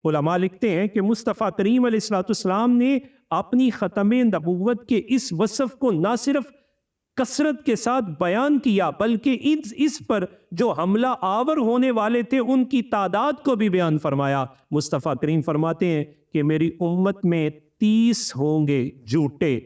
علماء لکھتے ہیں کہ مصطفیٰ کریم علیہ الصلوۃ والسلام نے اپنی ختم نبوت کے اس وصف کو نہ صرف کثرت کے ساتھ بیان کیا بلکہ اس پر جو حملہ آور ہونے والے تھے ان کی تعداد کو بھی بیان فرمایا۔ مصطفیٰ کریم فرماتے ہیں کہ میری امت میں 30 ہوں گے جھوٹے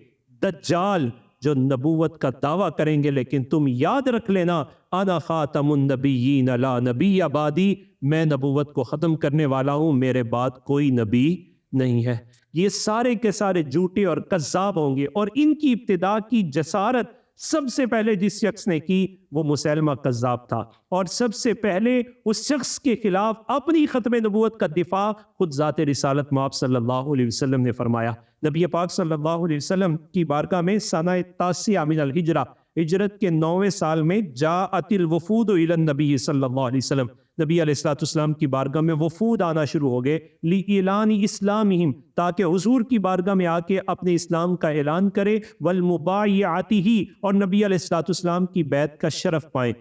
دجال جو نبوت کا دعویٰ کریں گے، لیکن تم یاد رکھ لینا انا خاتم النبیین لا نبی بعدی، میں نبوت کو ختم کرنے والا ہوں، میرے بعد کوئی نبی نہیں ہے۔ یہ سارے کے سارے جھوٹے اور کذاب ہوں گے، اور ان کی ابتدا کی جسارت سب سے پہلے جس شخص نے کی وہ مسیلمہ کذاب تھا، اور سب سے پہلے اس شخص کے خلاف اپنی ختم نبوت کا دفاع خود ذات رسالت مآب صلی اللہ علیہ وسلم نے فرمایا۔ نبی پاک صلی اللہ علیہ وسلم کی بارگاہ میں سنہ 9 من الہجرہ، ہجرت کے 9ویں سال میں جاءت الوفود الی النبی صلی اللہ علیہ وسلم، نبی علیہ الصلوۃ والسلام کی بارگاہ میں وفود آنا شروع ہو گئے، لِإِعْلَانِ اسلامہم، تاکہ حضور کی بارگاہ میں آ کے اپنے اسلام کا اعلان کرے، وَالْمُبَایَعَتِهِ، اور نبی علیہ الصلوۃ والسلام کی بیعت کا شرف پائیں۔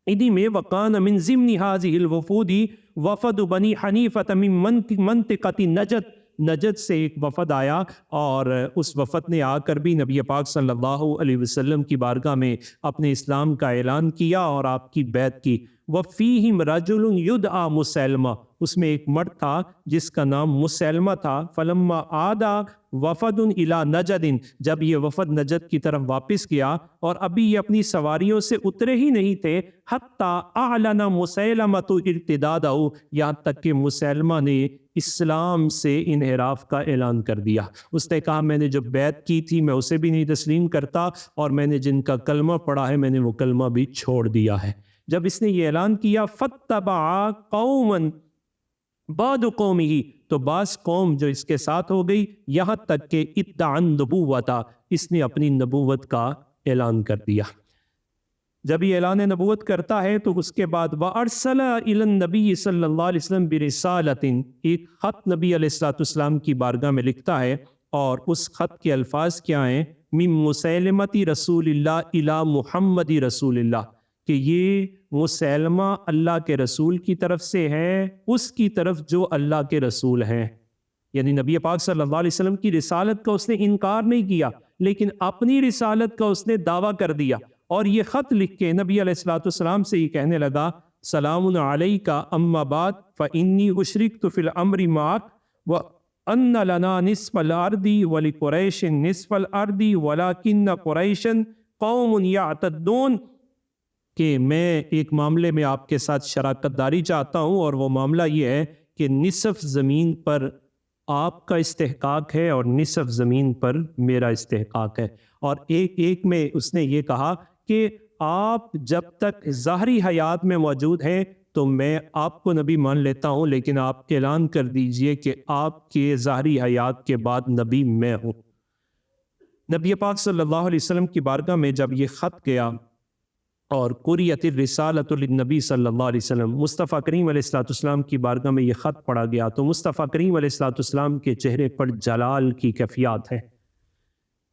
انہی میں وَقَانَ مِن ضِمْنِ هَذِهِ الْوُفُودِ وَفْدُ بنی حنیفۃ من منطقۃ نجد سے ایک وفد آیا، اور اس وفد نے آ کر بھی نبی پاک صلی اللہ علیہ وسلم کی بارگاہ میں اپنے اسلام کا اعلان کیا اور آپ کی بیعت کی۔ وَفِيهِمْ رَجُلٌ يُدْعَى مُسَیلمہ، اس میں ایک مرد تھا جس کا نام مسیلمہ تھا۔ فَلَمَّا عَادَ وَفَدٌ إِلَى نَجَدٍ، جب یہ وفد نجد کی طرف واپس گیا اور ابھی یہ اپنی سواریوں سے اترے ہی نہیں تھے، حَتَّى أَعْلَنَ مُسَیلَمَةُ ارْتِدَادَهُ، یہاں تک کہ مسیلمہ نے اسلام سے انحراف کا اعلان کر دیا۔ اس نے کہا میں نے جو بیعت کی تھی میں اسے بھی نہیں تسلیم کرتا، اور میں نے جن کا کلمہ پڑھا ہے میں نے وہ کلمہ بھی چھوڑ دیا ہے۔ جب اس نے یہ اعلان کیا فَاتَّبَعَ قَوْمًا بَعْدُ قَوْمِهِ، تو بعض قوم جو اس کے ساتھ ہو گئی، یہاں تک کہ ادعى النبوۃ، اس نے اپنی نبوت کا اعلان کر دیا۔ جب یہ اعلان نبوت کرتا ہے تو اس کے بعد وَأَرْسَلَ إِلَى النَّبِيِّ صلی اللہ علیہ وسلم بِرِسَالَةٍ، ایک خط نبی علیہ الصلوۃ والسلام کی بارگاہ میں لکھتا ہے، اور اس خط کے الفاظ کیا ہیں؟ مِن مُسَیلِمَةِ رسول اللہ إِلَى محمد رسول اللہ، کہ یہ مسیلمہ اللہ کے رسول کی طرف سے ہے اس کی طرف جو اللہ کے رسول ہیں۔ یعنی نبی پاک صلی اللہ علیہ وسلم کی رسالت کا اس نے انکار نہیں کیا، لیکن اپنی رسالت کا اس نے دعویٰ کر دیا، اور یہ خط لکھ کے نبی علیہ الصلوۃ والسلام سے یہ کہنے لگا سلام علیک اما بعد فانی اشرکت فی الامر معک وان لنا نصف الارض ولقریش نصف الارض ولکن قریشا قوم یعتدون، کہ میں ایک معاملے میں آپ کے ساتھ شراکت داری چاہتا ہوں، اور وہ معاملہ یہ ہے کہ نصف زمین پر آپ کا استحقاق ہے اور نصف زمین پر میرا استحقاق ہے۔ اور ایک میں اس نے یہ کہا کہ آپ جب تک ظاہری حیات میں موجود ہیں تو میں آپ کو نبی مان لیتا ہوں، لیکن آپ اعلان کر دیجئے کہ آپ کے ظاہری حیات کے بعد نبی میں ہوں۔ نبی پاک صلی اللہ علیہ وسلم کی بارگاہ میں جب یہ خط گیا اور قریت الرسالۃ للنبی صلی اللہ علیہ وسلم، مصطفیٰ کریم علیہ الصلوۃ والسلام کی بارگاہ میں یہ خط پڑھا گیا، تو مصطفیٰ کریم علیہ الصلوۃ والسلام کے چہرے پر جلال کی کیفیات ہے۔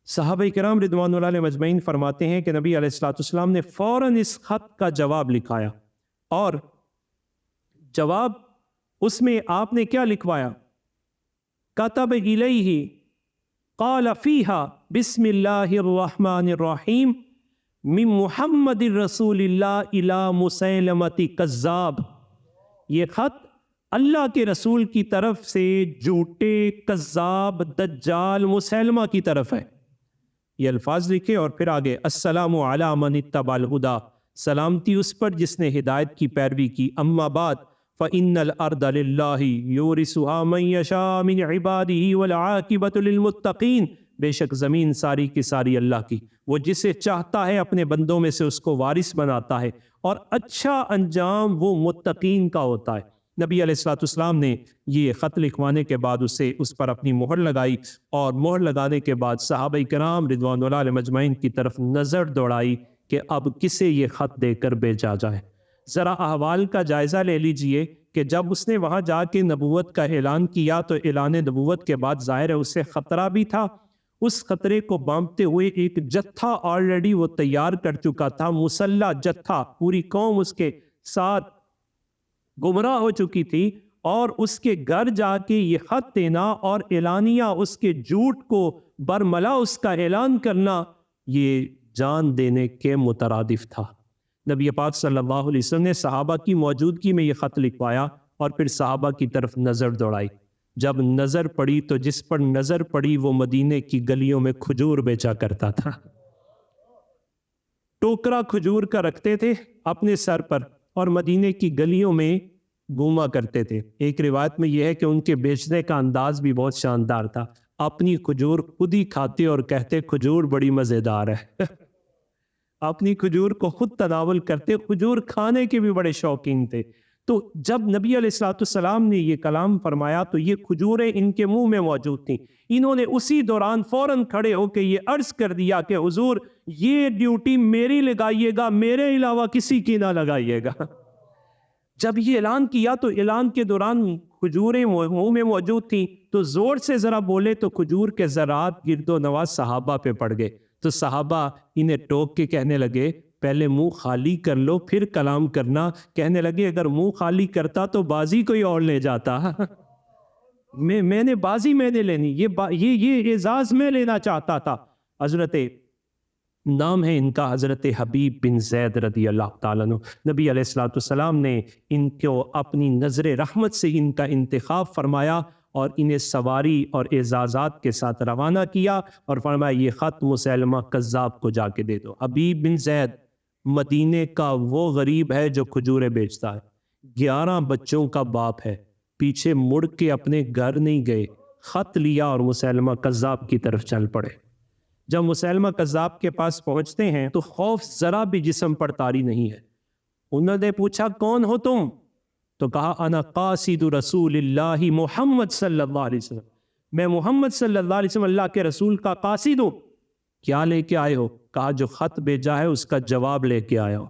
صحابہ کرام رضوان اللہ علیہ مجمعین فرماتے ہیں کہ نبی علیہ الصلوۃ والسلام نے فوراً اس خط کا جواب لکھایا، اور جواب اس میں آپ نے کیا لکھوایا؟ کتب الیہ قال فیہا بسم اللہ الرحمن الرحیم من محمد رسول اللہ الی مسیلمۃ کذاب، یہ خط اللہ کے رسول کی طرف سے جھوٹے کذاب دجال مسیلمہ کی طرف ہے۔ یہ الفاظ لکھے اور پھر آگے السلام علی من اتبع الہدی، سلامتی اس پر جس نے ہدایت کی پیروی کی، اما بعد فإن الارض للہ یورثها من یشاء من عبادہ والعاقبۃ للمتقین، بے شک زمین ساری کی ساری اللہ کی، وہ جسے چاہتا ہے اپنے بندوں میں سے اس کو وارث بناتا ہے، اور اچھا انجام وہ متقین کا ہوتا ہے۔ نبی علیہ الصلوۃ والسلام نے یہ خط لکھوانے کے بعد اس پر اپنی مہر لگائی، اور مہر لگانے کے بعد صحابہ کرام رضوان اللہ علیہ مجمعین کی طرف نظر دوڑائی کہ اب کسے یہ خط دے کر بھیجا جائے۔ ذرا احوال کا جائزہ لے لیجئے کہ جب اس نے وہاں جا کے نبوت کا اعلان کیا تو اعلان نبوت کے بعد ظاہر ہے اسے خطرہ بھی تھا، اس خطرے کو بانپتے ہوئے ایک جتھا آلریڈی وہ تیار کر چکا تھا، مسلح جتھا، پوری قوم اس کے ساتھ گمراہ ہو چکی تھی، اور اس کے گھر جا کے یہ خط دینا اور اعلانیہ اس کے جھوٹ کو برملا اس کا اعلان کرنا، یہ جان دینے کے مترادف تھا۔ نبی پاک صلی اللہ علیہ وسلم نے صحابہ کی موجودگی میں یہ خط لکھوایا اور پھر صحابہ کی طرف نظر دوڑائی۔ جب نظر پڑی تو جس پر نظر پڑی وہ مدینے کی گلیوں میں کھجور بیچا کرتا تھا، ٹوکرا کھجور کا رکھتے تھے اپنے سر پر اور مدینے کی گلیوں میں گھوما کرتے تھے۔ ایک روایت میں یہ ہے کہ ان کے بیچنے کا انداز بھی بہت شاندار تھا، اپنی کھجور خود ہی کھاتے اور کہتے کھجور بڑی مزیدار ہے اپنی کھجور کو خود تناول کرتے، کھجور کھانے کے بھی بڑے شوقین تھے۔ تو جب نبی علیہ السلام نے یہ کلام فرمایا تو یہ کھجوریں ان کے منہ میں موجود تھیں۔ انہوں نے اسی دوران فوراً کھڑے ہو کے یہ عرض کر دیا کہ حضور یہ ڈیوٹی میری لگائیے گا، میرے علاوہ کسی کی نہ لگائیے گا۔ جب یہ اعلان کیا تو اعلان کے دوران کھجوریں منہ میں موجود تھیں، تو زور سے ذرا بولے تو کھجور کے ذرات گرد و نواح صحابہ پہ پڑ گئے۔ تو صحابہ انہیں ٹوک کے کہنے لگے پہلے منہ خالی کر لو پھر کلام کرنا۔ کہنے لگے اگر منہ خالی کرتا تو بازی کوئی اور لے جاتا میں نے بازی میں نے لینی، یہ اعزاز میں لینا چاہتا تھا۔ حضرت نام ہے ان کا حضرت حبیب بن زید رضی اللہ تعالیٰ عنہ۔ نبی علیہ السلام نے ان کو اپنی نظر رحمت سے ان کا انتخاب فرمایا اور انہیں سواری اور اعزازات کے ساتھ روانہ کیا اور فرمایا یہ خط مسیلمہ کذاب کو جا کے دے دو۔ حبیب بن زید مدینے کا وہ غریب ہے جو کھجوریں بیچتا ہے، 11 بچوں کا باپ ہے، پیچھے مڑ کے اپنے گھر نہیں گئے، خط لیا اور مسیلمہ کذاب کی طرف چل پڑے۔ جب مسیلمہ کذاب کے پاس پہنچتے ہیں تو خوف ذرا بھی جسم پر طاری نہیں ہے۔ انہوں نے پوچھا کون ہو تم؟ تو کہا انا قاصد رسول اللہ محمد صلی اللہ علیہ وسلم، میں محمد صلی اللہ علیہ وسلم اللہ کے رسول کا قاصد ہوں۔ کیا لے کے آئے ہو؟ کہا جو خط بھیجا ہے اس کا جواب لے کے آیا ہو۔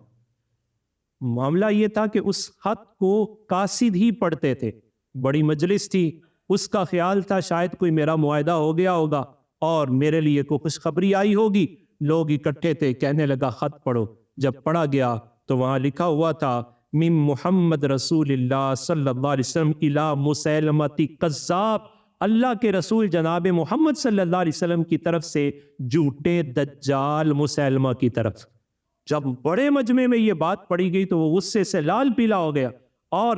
معاملہ یہ تھا کہ اس خط کو قاصد ہی پڑھتے تھے، بڑی مجلس تھی، اس کا خیال تھا شاید کوئی میرا معاہدہ ہو گیا ہوگا اور میرے لیے کوئی خوشخبری آئی ہوگی۔ لوگ اکٹھے تھے، کہنے لگا خط پڑھو۔ جب پڑھا گیا تو وہاں لکھا ہوا تھا من محمد رسول اللہ صلی اللہ علیہ وسلم الی مسیلمۃ کذاب، اللہ کے رسول جناب محمد صلی اللہ علیہ وسلم کی طرف سے جھوٹے دجال مسیلمہ کی طرف۔ جب بڑے مجمع میں یہ بات پڑھی گئی تو وہ غصے سے لال پیلا ہو گیا اور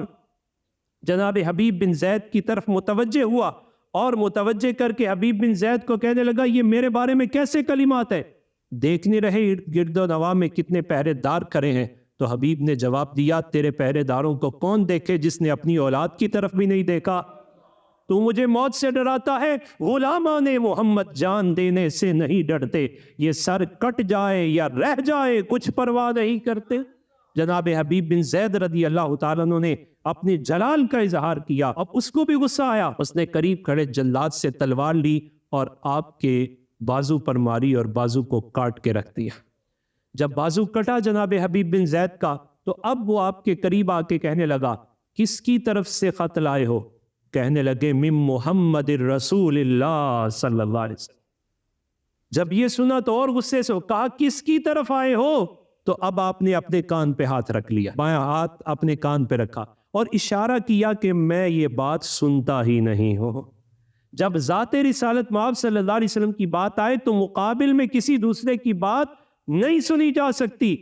جناب حبیب بن زید کی طرف متوجہ ہوا اور متوجہ کر کے حبیب بن زید کو کہنے لگا یہ میرے بارے میں کیسے کلمات ہے؟ دیکھنے رہے ارد گرد و نواح میں کتنے پہرے دار کھڑے ہیں۔ تو حبیب نے جواب دیا تیرے پہرے داروں کو کون دیکھے جس نے اپنی اولاد کی طرف بھی نہیں دیکھا؟ تو مجھے موت سے ڈراتا ہے؟ غلامان محمد جان دینے سے نہیں ڈرتے، یہ سر کٹ جائے یا رہ جائے کچھ پرواہ نہیں کرتے۔ جناب حبیب بن زید رضی اللہ تعالیٰ عنہ نے اپنے جلال کا اظہار کیا، اب اس کو بھی غصہ آیا، اس نے قریب کھڑے جلاد سے تلوار لی اور آپ کے بازو پر ماری اور بازو کو کاٹ کے رکھ دیا۔ جب بازو کٹا جناب حبیب بن زید کا تو اب وہ آپ کے قریب آ کے کہنے لگا کس کی طرف سے خط لائے ہو؟ کہنے لگے من محمد رسول اللہ صلی اللہ علیہ وسلم۔ جب یہ سنا تو اور غصے سے کہا کس کی طرف آئے ہو؟ تو اب آپ نے اپنے کان پہ ہاتھ رکھ لیا، بایاں ہاتھ اپنے کان پہ رکھا اور اشارہ کیا کہ میں یہ بات سنتا ہی نہیں ہوں۔ جب ذات رسالت مآب صلی اللہ علیہ وسلم کی بات آئے تو مقابل میں کسی دوسرے کی بات نہیں سنی جا سکتی۔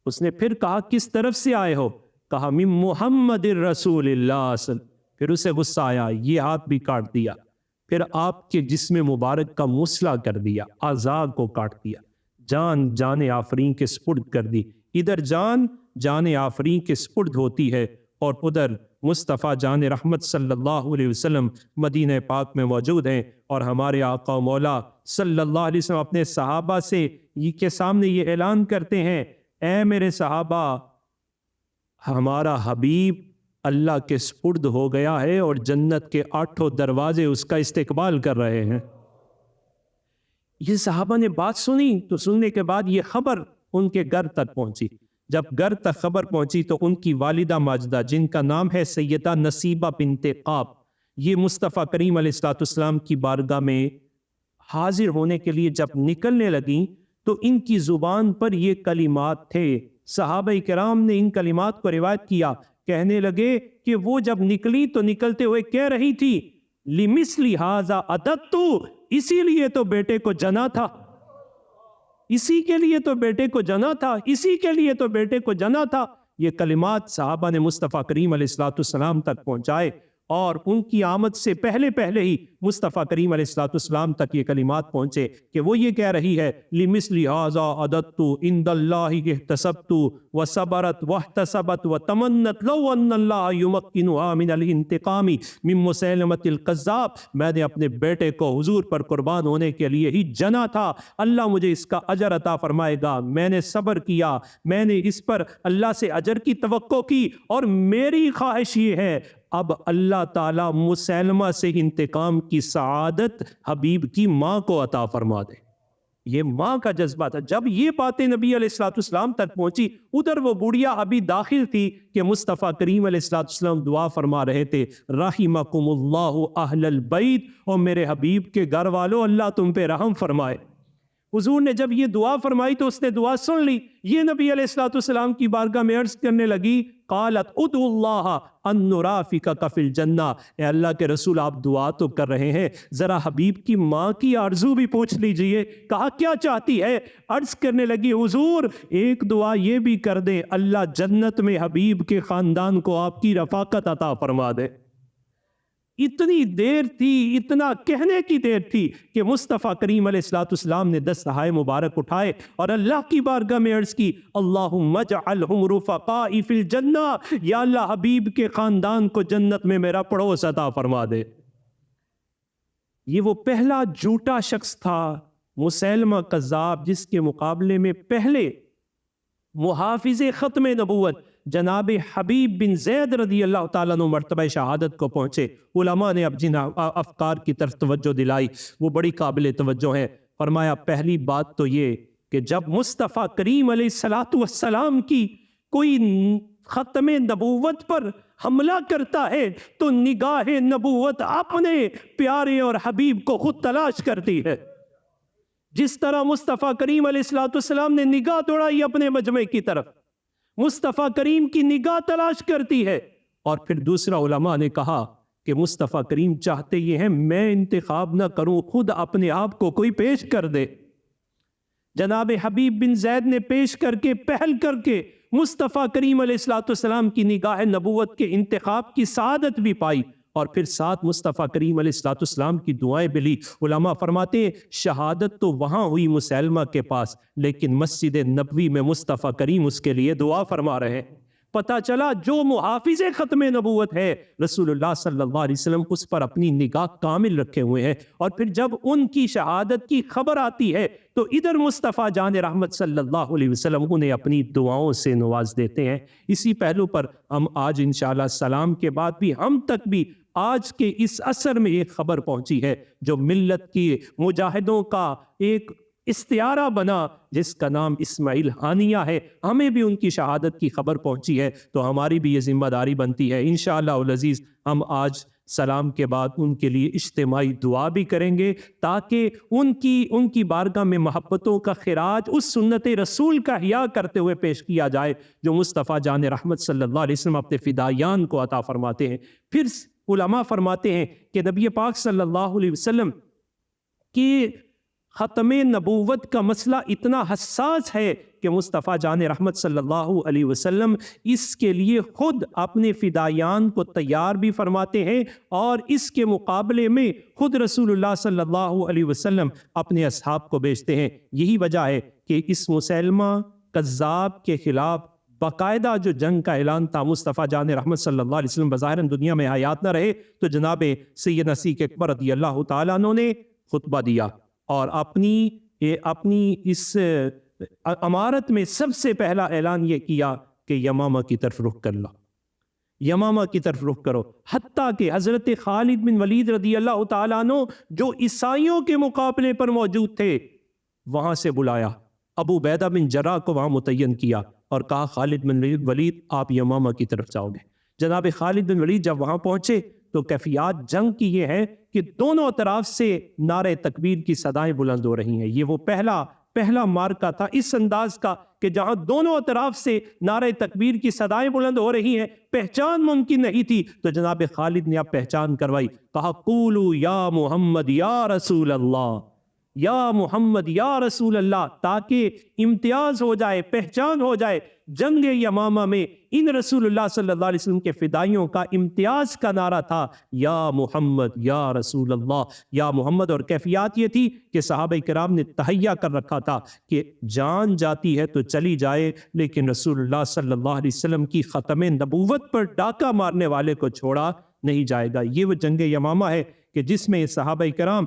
اس نے پھر کہا کس طرف سے آئے ہو؟ کہا من محمد رسول اللہ صلی اللہ علیہ وسلم۔ پھر اسے غصہ آیا، یہ ہاتھ بھی کاٹ دیا، پھر آپ کے جسم مبارک کا مسئلہ کر دیا، اعضاء کو کاٹ دیا، جان آفرین کے سپرد کر دی۔ ادھر جان آفرین کے سپرد ہوتی ہے اور ادھر مصطفیٰ جان رحمت صلی اللہ علیہ وسلم مدینہ پاک میں موجود ہیں، اور ہمارے آقا و مولا صلی اللہ علیہ وسلم اپنے صحابہ سے کے سامنے یہ اعلان کرتے ہیں اے میرے صحابہ ہمارا حبیب اللہ کے سپرد ہو گیا ہے اور جنت کے 8 دروازے اس کا استقبال کر رہے ہیں۔ یہ صحابہ نے بات سنی تو سننے کے بعد یہ خبر ان کے گھر تک پہنچی۔ جب گھر تک خبر پہنچی تو ان کی والدہ ماجدہ جن کا نام ہے سیدہ نصیبہ بنت قاب، یہ مصطفیٰ کریم علیہ السلام کی بارگاہ میں حاضر ہونے کے لیے جب نکلنے لگیں تو ان کی زبان پر یہ کلمات تھے۔ صحابہ کرام نے ان کلمات کو روایت کیا کہنے لگے کہ وہ جب نکلی تو نکلتے ہوئے کہہ رہی تھی لِمِثْلِ هَذَا أَدَدْتُ، اسی لیے تو بیٹے کو جنا تھا، اسی کے لیے تو بیٹے کو جنا تھا، اسی کے لیے تو بیٹے کو جنا تھا۔ یہ کلمات صحابہ نے مصطفیٰ کریم علیہ السلام تک پہنچائے، اور ان کی آمد سے پہلے پہلے ہی مصطفیٰ کریم علیہ السلام تک یہ کلمات پہنچے کہ وہ یہ کہہ رہی ہے لِمِثْلِ هَذَا عَدَدْتُ عِنْدَ اللَّهِ احْتَسَبْتُ وَصَبَرَتْ وَاحْتَسَبَتْ وَتَمَنَّتْ لَوْ أَنَّ اللَّهَ يُمَكِّنُهَا مِنَ الْإِنْتِقَامِ مِنْ مُسَيْلَمَةِ الْكَذَّابِ، میں نے اپنے بیٹے کو حضور پر قربان ہونے کے لیے ہی جنا تھا، اللہ مجھے اس کا اجر عطا فرمائے گا، میں نے صبر کیا، میں نے اس پر اللہ سے اجر کی توقع کی، اور میری خواہش یہ ہے اب اللہ تعالیٰ مسیلمہ سے انتقام کی سعادت حبیب کی ماں کو عطا فرما دے۔ یہ ماں کا جذبہ تھا۔ جب یہ باتیں نبی علیہ السلام تک پہنچی، ادھر وہ بڑھیا ابھی داخل تھی کہ مصطفیٰ کریم علیہ السلام دعا فرما رہے تھے رحمکم اللہ اہل البیت، اور میرے حبیب کے گھر والوں اللہ تم پہ رحم فرمائے۔ حضور نے جب یہ دعا فرمائی تو اس نے دعا سن لی۔ یہ نبی علیہ السلام کی بارگاہ میں عرض کرنے لگی قالت ادعو اللہ ان نرافقک فی الجنہ، اے اللہ کے رسول آپ دعا تو کر رہے ہیں، ذرا حبیب کی ماں کی آرزو بھی پوچھ لیجئے۔ کہا کیا چاہتی ہے؟ عرض کرنے لگی حضور ایک دعا یہ بھی کر دیں اللہ جنت میں حبیب کے خاندان کو آپ کی رفاقت عطا فرما دے۔ اتنی دیر تھی، اتنا کہنے کی دیر تھی کہ مصطفیٰ کریم علیہ السلام نے دستہائے مبارک اٹھائے اور اللہ کی بارگاہ میں عرض کی اللہم اجعلہم رفقائی فی الجنہ، یا اللہ حبیب کے خاندان کو جنت میں میرا پڑوس عطا فرما دے۔ یہ وہ پہلا جھوٹا شخص تھا مسیلمہ کذاب، جس کے مقابلے میں پہلے محافظ ختم نبوت جناب حبیب بن زید رضی اللہ تعالیٰ عنہ مرتبہ شہادت کو پہنچے۔ علماء نے اب جن افکار کی طرف توجہ دلائی وہ بڑی قابل توجہ ہیں۔ فرمایا پہلی بات تو یہ کہ جب مصطفیٰ کریم علیہ السلام کی کوئی ختم نبوت پر حملہ کرتا ہے تو نگاہ نبوت اپنے پیارے اور حبیب کو خود تلاش کرتی ہے۔ جس طرح مصطفیٰ کریم علیہ السلام نے نگاہ دوڑائی اپنے مجمع کی طرف، مصطفیٰ کریم کی نگاہ تلاش کرتی ہے۔ اور پھر دوسرا علماء نے کہا کہ مصطفیٰ کریم چاہتے یہ ہیں میں انتخاب نہ کروں، خود اپنے آپ کو کوئی پیش کر دے۔ جناب حبیب بن زید نے پیش کر کے پہل کر کے مصطفیٰ کریم علیہ السلام کی نگاہ نبوت کے انتخاب کی سعادت بھی پائی، اور پھر ساتھ مصطفیٰ کریم علیہ السلام کی دعائیں بھی لی۔ علماء فرماتے ہیں شہادت تو وہاں ہوئی مسیلمہ کے پاس، لیکن مسجد نبوی میں مصطفیٰ کریم اس کے لیے دعا فرما رہے ہیں۔ پتہ چلا جو محافظ ختم نبوت ہے رسول اللہ صلی اللہ علیہ وسلم اس پر اپنی نگاہ کامل رکھے ہوئے ہیں، اور پھر جب ان کی شہادت کی خبر آتی ہے تو ادھر مصطفیٰ جان رحمت صلی اللہ علیہ وسلم انہیں اپنی دعاؤں سے نواز دیتے ہیں۔ اسی پہلو پر ہم آج انشاءاللہ سلام کے بعد بھی ہم تک بھی آج کے اس عصر میں ایک خبر پہنچی ہے جو ملت کی مجاہدوں کا ایک استعارہ بنا، جس کا نام اسماعیل ہانیہ ہے۔ ہمیں بھی ان کی شہادت کی خبر پہنچی ہے تو ہماری بھی یہ ذمہ داری بنتی ہے انشاءاللہ العزیز ہم آج سلام کے بعد ان کے لیے اجتماعی دعا بھی کریں گے، تاکہ ان کی بارگاہ میں محبتوں کا خراج اس سنت رسول کا احیاء کرتے ہوئے پیش کیا جائے جو مصطفیٰ جان رحمت صلی اللہ علیہ وسلم اپنے فدائیان کو عطا فرماتے ہیں۔ پھر علماء فرماتے ہیں کہ نبی پاک صلی اللہ علیہ وسلم کی ختم نبوت کا مسئلہ اتنا حساس ہے کہ مصطفیٰ جان رحمت صلی اللہ علیہ وسلم اس کے لیے خود اپنے فدائیان کو تیار بھی فرماتے ہیں، اور اس کے مقابلے میں خود رسول اللہ صلی اللہ علیہ وسلم اپنے اصحاب کو بھیجتے ہیں۔ یہی وجہ ہے کہ اس مسیلمہ کذاب کے خلاف باقاعدہ جو جنگ کا اعلان تھا، مصطفیٰ جان رحمت صلی اللہ علیہ وسلم بظاہراً دنیا میں حیات نہ رہے تو جناب سیدنا صدیق اکبر رضی اللہ تعالیٰ عنہ نے خطبہ دیا، اور اپنی اس امارت میں سب سے پہلا اعلان یہ کیا کہ یمامہ کی طرف رخ کر لو، یمامہ کی طرف رخ کرو۔ حتیٰ کہ حضرت خالد بن ولید رضی اللہ تعالیٰ عنہ جو عیسائیوں کے مقابلے پر موجود تھے وہاں سے بلایا، ابو عبیدہ بن جراح کو وہاں متعین کیا اور کہا خالد بن ولید آپ یمامہ کی طرف جاؤ گے۔ جناب خالد بن ولید جب وہاں پہنچے تو کیفیات جنگ کی یہ ہے کہ دونوں طرف سے نعرہ تکبیر کی صدائیں بلند ہو رہی ہیں۔ یہ وہ پہلا پہلا مارکا تھا اس انداز کا کہ جہاں دونوں اطراف سے نعرہ تکبیر کی صدائیں بلند ہو رہی ہیں، پہچان ممکن نہیں تھی، تو جناب خالد نے اب پہچان کروائی، کہا قولوا یا محمد یا رسول اللہ، یا محمد یا رسول اللہ، تاکہ امتیاز ہو جائے، پہچان ہو جائے۔ جنگ یمامہ میں ان رسول اللہ صلی اللہ علیہ وسلم کے فدائیوں کا امتیاز کا نعرہ تھا یا محمد یا رسول اللہ، یا محمد۔ اور کیفیات یہ تھی کہ صحابہ کرام نے تہیہ کر رکھا تھا کہ جان جاتی ہے تو چلی جائے، لیکن رسول اللہ صلی اللہ علیہ وسلم کی ختم نبوت پر ڈاکہ مارنے والے کو چھوڑا نہیں جائے گا۔ یہ وہ جنگ یمامہ ہے کہ جس میں صحابہ کرام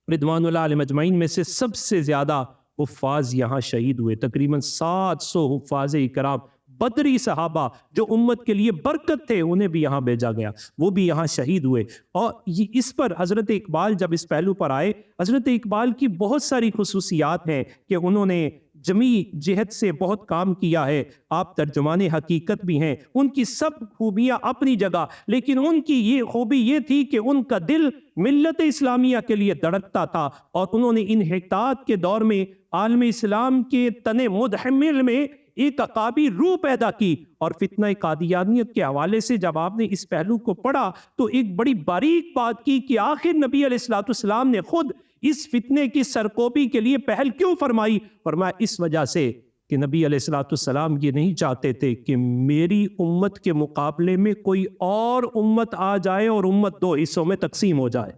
رضوان اللہ علیہ مجمعین میں سے سب سے زیادہ حفاظ یہاں شہید ہوئے، تقریباً 700 حفاظ کرام، بدری صحابہ جو امت کے لیے برکت تھے، انہیں بھی یہاں بھیجا گیا، وہ بھی یہاں شہید ہوئے۔ اور اس پر حضرت اقبال جب اس پہلو پر آئے، حضرت اقبال کی بہت ساری خصوصیات ہیں کہ انہوں نے جمی جہت سے بہت کام کیا ہے، آپ ترجمان حقیقت بھی ہیں، ان کی سب خوبیاں اپنی جگہ، لیکن ان کی یہ خوبی یہ تھی کہ ان کا دل ملت اسلامیہ کے لیے دھڑکتا تھا، اور انہوں نے انحطاط کے دور میں عالم اسلام کے تن مدحمل میں ایک عقابی روح پیدا کی۔ اور فتنہ قادیانیت کے حوالے سے جب آپ نے اس پہلو کو پڑھا تو ایک بڑی باریک بات کی کہ آخر نبی علیہ السلام نے خود اس فتنے کی سرکوبی کے لیے پہل کیوں فرمائی؟ فرمایا اس وجہ سے کہ نبی علیہ السلام یہ نہیں چاہتے تھے کہ میری امت کے مقابلے میں کوئی اور امت آ جائے اور امت دو حصوں میں تقسیم ہو جائے۔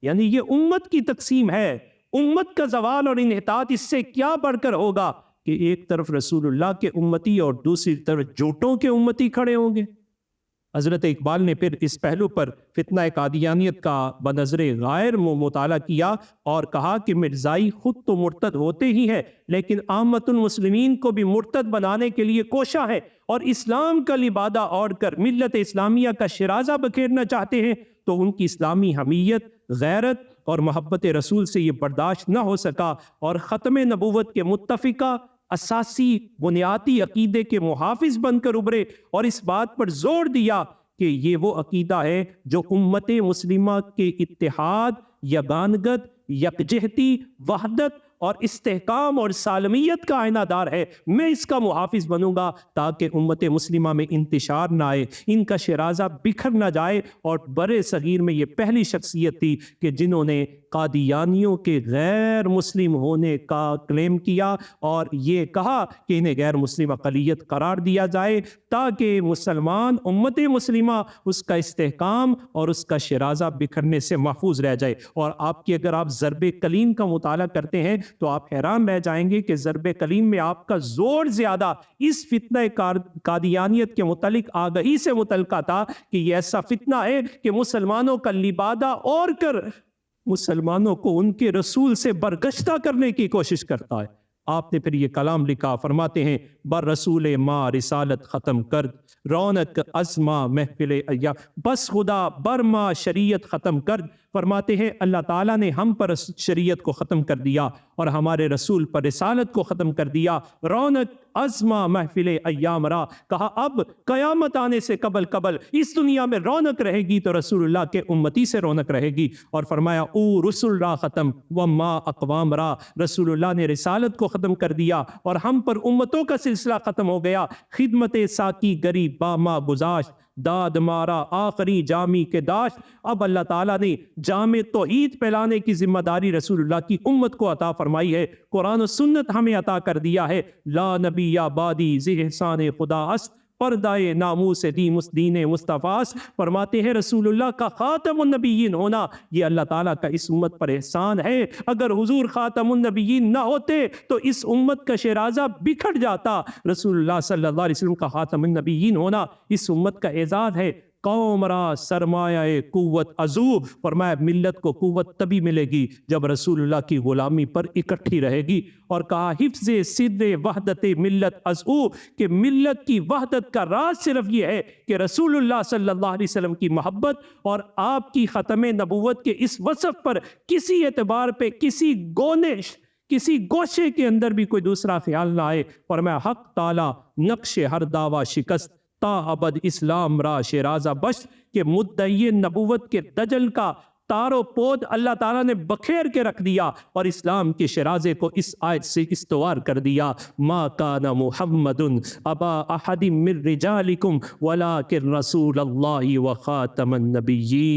یعنی یہ امت کی تقسیم ہے، امت کا زوال اور انحطاط اس سے کیا بڑھ کر ہوگا کہ ایک طرف رسول اللہ کے امتی اور دوسری طرف جوٹوں کے امتی کھڑے ہوں گے۔ حضرت اقبال نے پھر اس پہلو پر فتنہ قادیانیت کا بنظر غائر مطالعہ کیا اور کہا کہ مرزائی خود تو مرتد ہوتے ہی ہیں، لیکن عامت المسلمین کو بھی مرتد بنانے کے لیے کوشاں ہے، اور اسلام کا لبادہ اوڑھ کر ملت اسلامیہ کا شرازہ بکھیرنا چاہتے ہیں، تو ان کی اسلامی حمیت، غیرت اور محبت رسول سے یہ برداشت نہ ہو سکا، اور ختم نبوت کے متفقہ اساسی بنیادی عقیدے کے محافظ بن کر ابھرے، اور اس بات پر زور دیا کہ یہ وہ عقیدہ ہے جو امت مسلمہ کے اتحاد، یگانگت، یکجہتی، وحدت اور استحکام اور سالمیت کا آئینہ دار ہے۔ میں اس کا محافظ بنوں گا تاکہ امت مسلمہ میں انتشار نہ آئے، ان کا شرازہ بکھر نہ جائے۔ اور برے صغیر میں یہ پہلی شخصیت تھی کہ جنہوں نے قادیانیوں کے غیر مسلم ہونے کا کلیم کیا اور یہ کہا کہ انہیں غیر مسلم اقلیت قرار دیا جائے تاکہ مسلمان امت مسلمہ اس کا استحکام اور اس کا شرازہ بکھرنے سے محفوظ رہ جائے۔ اور اگر آپ ضرب کلیم کا مطالعہ کرتے ہیں تو آپ حیران رہ جائیں گے کہ ضرب کلیم میں آپ کا زور زیادہ اس فتنہ قادیانیت کے متعلق آگہی سے متعلقہ تھا کہ یہ ایسا فتنہ ہے کہ مسلمانوں کا لبادہ اوڑھ کر مسلمانوں کو ان کے رسول سے برگشتہ کرنے کی کوشش کرتا ہے۔ آپ نے پھر یہ کلام لکھا، فرماتے ہیں بر رسول ما رسالت ختم کرد، رونق ازما محفل ایام، بس خدا بر ما شریعت ختم کرد۔ فرماتے ہیں اللہ تعالیٰ نے ہم پر شریعت کو ختم کر دیا اور ہمارے رسول پر رسالت کو ختم کر دیا۔ رونق ازما محفل ایام را، کہا اب قیامت آنے سے قبل اس دنیا میں رونق رہے گی تو رسول اللہ کے امتی سے رونق رہے گی۔ اور فرمایا او رسول را ختم و ما اقوام را، رسول اللہ نے رسالت کو ختم کر دیا اور ہم پر امتوں کا سلسلہ ختم ہو گیا۔ خدمت ساکی گری با ما گزاشت، داد مارا آخری جامی کے داشت۔ اب اللہ تعالیٰ نے جامع توحید پھیلانے کی ذمہ داری رسول اللہ کی امت کو عطا فرمائی ہے، قرآن و سنت ہمیں عطا کر دیا ہے۔ لا نبی یا بادی ذی احسان خدا است، پردائے ناموس دین مصطفیٰ۔ فرماتے ہیں رسول اللہ کا خاتم النبیین ہونا یہ اللہ تعالیٰ کا اس امت پر احسان ہے۔ اگر حضور خاتم النبیین نہ ہوتے تو اس امت کا شرازہ بکھر جاتا۔ رسول اللہ صلی اللہ علیہ وسلم کا خاتم النبیین ہونا اس امت کا اعزاز ہے۔ قوم را سرمایہ قوت ازو، فرمایا ملت کو قوت تبھی ملے گی جب رسول اللہ کی غلامی پر اکٹھی رہے گی۔ اور کہا حفظ صدر وحدت ملت ازو، کہ ملت کی وحدت کا راز صرف یہ ہے کہ رسول اللہ صلی اللہ علیہ وسلم کی محبت اور آپ کی ختم نبوت کے اس وصف پر کسی اعتبار پہ کسی گوشے کے اندر بھی کوئی دوسرا خیال نہ آئے۔ فرمایا حق تعالی نقش ہر دعویٰ شکست، تا ابد اسلام را شرازہ بشت، کہ مدعی نبوت کے دجل کا تارو پود اللہ تعالیٰ نے بکھیر کے رکھ دیا اور اسلام کے شرازے کو اس آیت سے استوار کر دیا. ما کان محمد ابا احد من رجالکم ولکن رسول اللہ وخاتم النبیین.